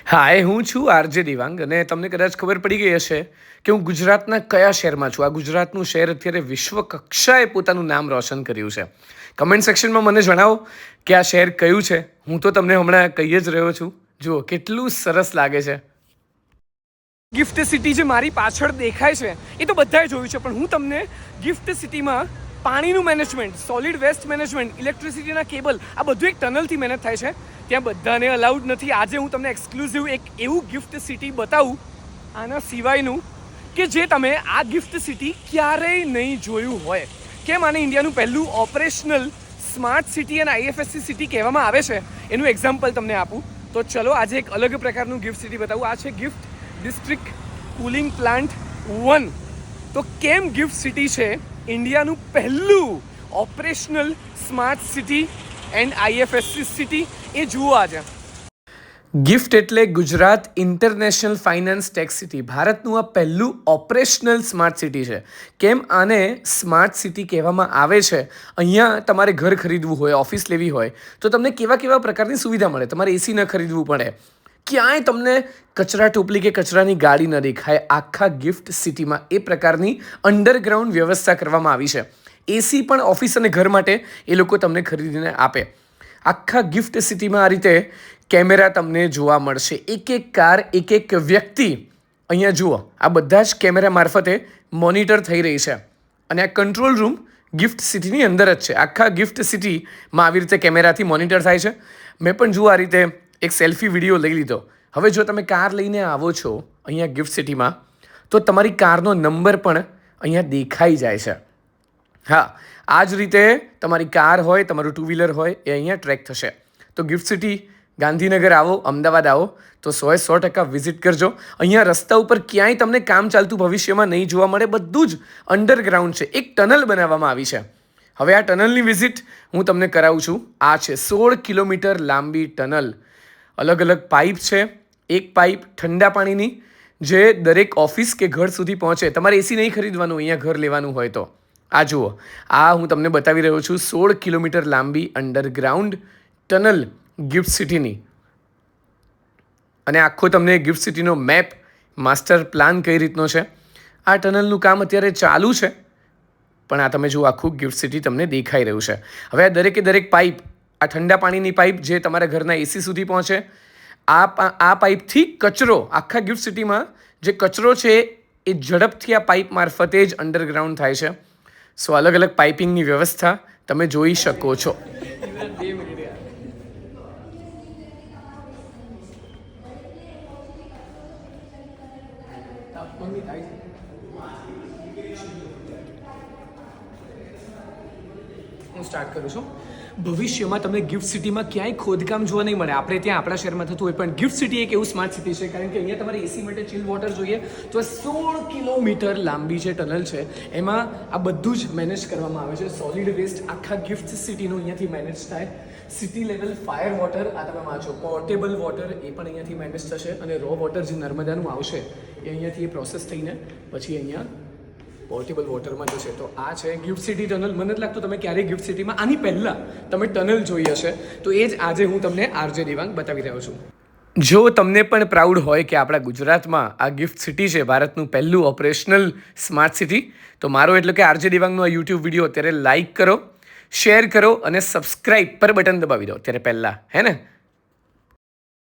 હાય, હું છું આરજે દિવાંગ અને તમને કદાચ ખબર પડી ગઈ હશે કે હું ગુજરાતના કયા શહેરમાં છું. આ ગુજરાતનું શહેર અત્યારે વિશ્વ કક્ષાએ પોતાનું નામ રોશન કર્યું છે. કમેન્ટ સેક્શનમાં મને જણાવો કે આ શહેર કયું છે. હું તો તમને હમણાં કહી જ રહ્યો છું. જુઓ કેટલું સરસ લાગે છે. ગિફ્ટ સિટી જે મારી પાછળ દેખાય છે એ તો બધાએ જોયું છે, પણ હું તમને ગિફ્ટ સિટીમાં પાણીનું મેનેજમેન્ટ, સોલિડ વેસ્ટ મેનેજમેન્ટ, ઇલેક્ટ્રિસિટીના કેબલ, આ બધું એક ટનલથી મેનેજ થાય છે. ત્યાં બધાને અલાઉડ નથી. આજે હું તમને એક્સક્લુઝિવ એક એવું ગિફ્ટ સિટી બતાવું આના સિવાયનું કે જે તમે આ ગિફ્ટ સિટી ક્યારેય નહીં જોયું હોય. કેમ આને ઇન્ડિયાનું પહેલું ઓપરેશનલ સ્માર્ટ સિટી અને આઈએફએસસી સિટી કહેવામાં આવે છે એનું એક્ઝામ્પલ તમને આપું તો ચલો આજે એક અલગ પ્રકારનું ગિફ્ટ સિટી બતાવું. આ છે ગિફ્ટ ડિસ્ટ્રિક્ટ કુલિંગ પ્લાન્ટ 1. તો કેમ ગિફ્ટ સિટી છે ઇન્ડિયાનું પહેલું operational smart city and IFSC city એ જુઓ આજે. ગિફ્ટ એટલે Gujarat international finance tech city. ભારતનું આ પહેલું ઓપરેશનલ સ્માર્ટ સિટી છે. કેમ આને સ્માર્ટ સિટી કહેવામાં આવે છે? અહીંયા તમારે ઘર ખરીદવું હોય, ઓફિસ લેવી હોય તો તમને કેવા કેવા પ્રકારની સુવિધા મળે. તમારે એસી ન ખરીદવું પડે, ક્યાંય તમને કચરા ટોપલી કે કચરાની ગાડી ન દેખાય. આખા ગિફ્ટ સિટીમાં એ પ્રકારની અંડરગ્રાઉન્ડ વ્યવસ્થા કરવામાં આવી છે. એસી પણ ઓફિસ અને ઘર માટે એ લોકો તમને ખરીદીને આપે. આખા ગિફ્ટ સિટીમાં આ રીતે કેમેરા તમને જોવા મળશે. એક એક કાર, એક એક વ્યક્તિ અહીંયા જુઓ, આ બધા જ કેમેરા મારફતે મોનિટર થઈ રહી છે. અને આ કંટ્રોલ રૂમ ગિફ્ટ સિટીની અંદર જ છે. આખા ગિફ્ટ સિટીમાં આવી રીતે કેમેરાથી મોનિટર થાય છે. મેં પણ જુઓ આ રીતે એક સેલ્ફી વિડીયો લઈ લીધો. હવે જો તમે કાર લઈને આવો છો અહીંયા ગિફ્ટ સિટીમાં તો તમારી કારનો નંબર પણ અહીંયા દેખાઈ જાય છે. હા, આ જ રીતે તમારી કાર હોય, તમારું ટુ વ્હીલર હોય એ અહીંયા ટ્રેક થશે. તો ગિફ્ટ સિટી ગાંધીનગર આવો, અમદાવાદ આવો તો 100% વિઝિટ કરજો. અહીંયા રસ્તા ઉપર ક્યાંય તમને કામ ચાલતું ભવિષ્યમાં નહીં જોવા મળે. બધું જ અંડરગ્રાઉન્ડ છે. એક ટનલ બનાવવામાં આવી છે. હવે આ ટનલની વિઝિટ હું તમને કરાવું છું. આ છે 16 કિલોમીટર લાંબી ટનલ. અલગ અલગ પાઇપ છે. એક પાઇપ ઠંડા પાણીની જે દરેક ઓફિસ કે ઘર સુધી પહોંચે. તમારે એસી નહીં ખરીદવાનું અહીંયા ઘર લેવાનું હોય તો. આ જુઓ, આ હું તમને બતાવી રહ્યો છું 16 કિલોમીટર લાંબી અંડરગ્રાઉન્ડ ટનલ ગિફ્ટ સિટીની. અને આખો તમને ગિફ્ટ સિટીનો મેપ, માસ્ટર પ્લાન કઈ રીતનો છે. આ ટનલનું કામ અત્યારે ચાલુ છે, પણ આ તમે જુઓ આખું ગિફ્ટ સિટી તમને દેખાઈ રહ્યું છે. હવે આ દરેકે દરેક પાઇપ, આ ઠંડા પાણીની પાઇપ જે તમારા ઘરના એસી સુધી પહોંચે, આ પાઇપથી કચરો, આખા ગિફ્ટ સિટીમાં જે કચરો છે એ ઝડપથી આ પાઇપ મારફતે જ અંડરગ્રાઉન્ડ થાય છે. સો અલગ અલગ પાઇપિંગની વ્યવસ્થા તમે જોઈ શકો છો. હું સ્ટાર્ટ કરું છું. ભવિષ્યમાં તમને ગિફ્ટ સિટીમાં ક્યાંય ખોદકામ જોવા નહીં મળે. આપણે ત્યાં આપણા શહેરમાં થતું હોય, પણ ગિફ્ટ સિટી એક એવું સ્માર્ટ સિટી છે કારણ કે અહીંયા તમારે એસી માટે ચિલ વોટર જોઈએ તો 16 કિલોમીટર લાંબી જે ટનલ છે એમાં આ બધું જ મેનેજ કરવામાં આવે છે. સોલિડ વેસ્ટ આખા ગિફ્ટ સિટીનું અહીંયાથી મેનેજ થાય. સિટી લેવલ ફાયર વોટર, આ તમે વાંચો, પોર્ટેબલ વોટર એ પણ અહીંયાથી મેનેજ થશે. અને રો વોટર જે નર્મદાનું આવશે એ અહીંયાથી એ પ્રોસેસ થઈને પછી અહીંયા પોર્ટેબલ વોટરમાં જશે. તો આ છે ગિફ્ટ સિટી ટનલ. મને જ લાગતું તમે ક્યારેય ગિફ્ટ સિટીમાં આની પહેલાં તમે ટનલ જોઈ હશે. તો એ જ આજે હું તમને આરજે દિવાંગ બતાવી રહ્યો છું. જો તમને પણ પ્રાઉડ હોય કે આપણા ગુજરાતમાં આ ગિફ્ટ સિટી છે, ભારતનું પહેલું ઓપરેશનલ સ્માર્ટ સિટી, તો મારો એટલે કે આરજે દિવાંગનો આ યુટ્યુબ વિડીયો અત્યારે લાઇક કરો, શેર કરો અને સબસ્ક્રાઇબ પર બટન દબાવી દો અત્યારે પહેલાં, હે ને?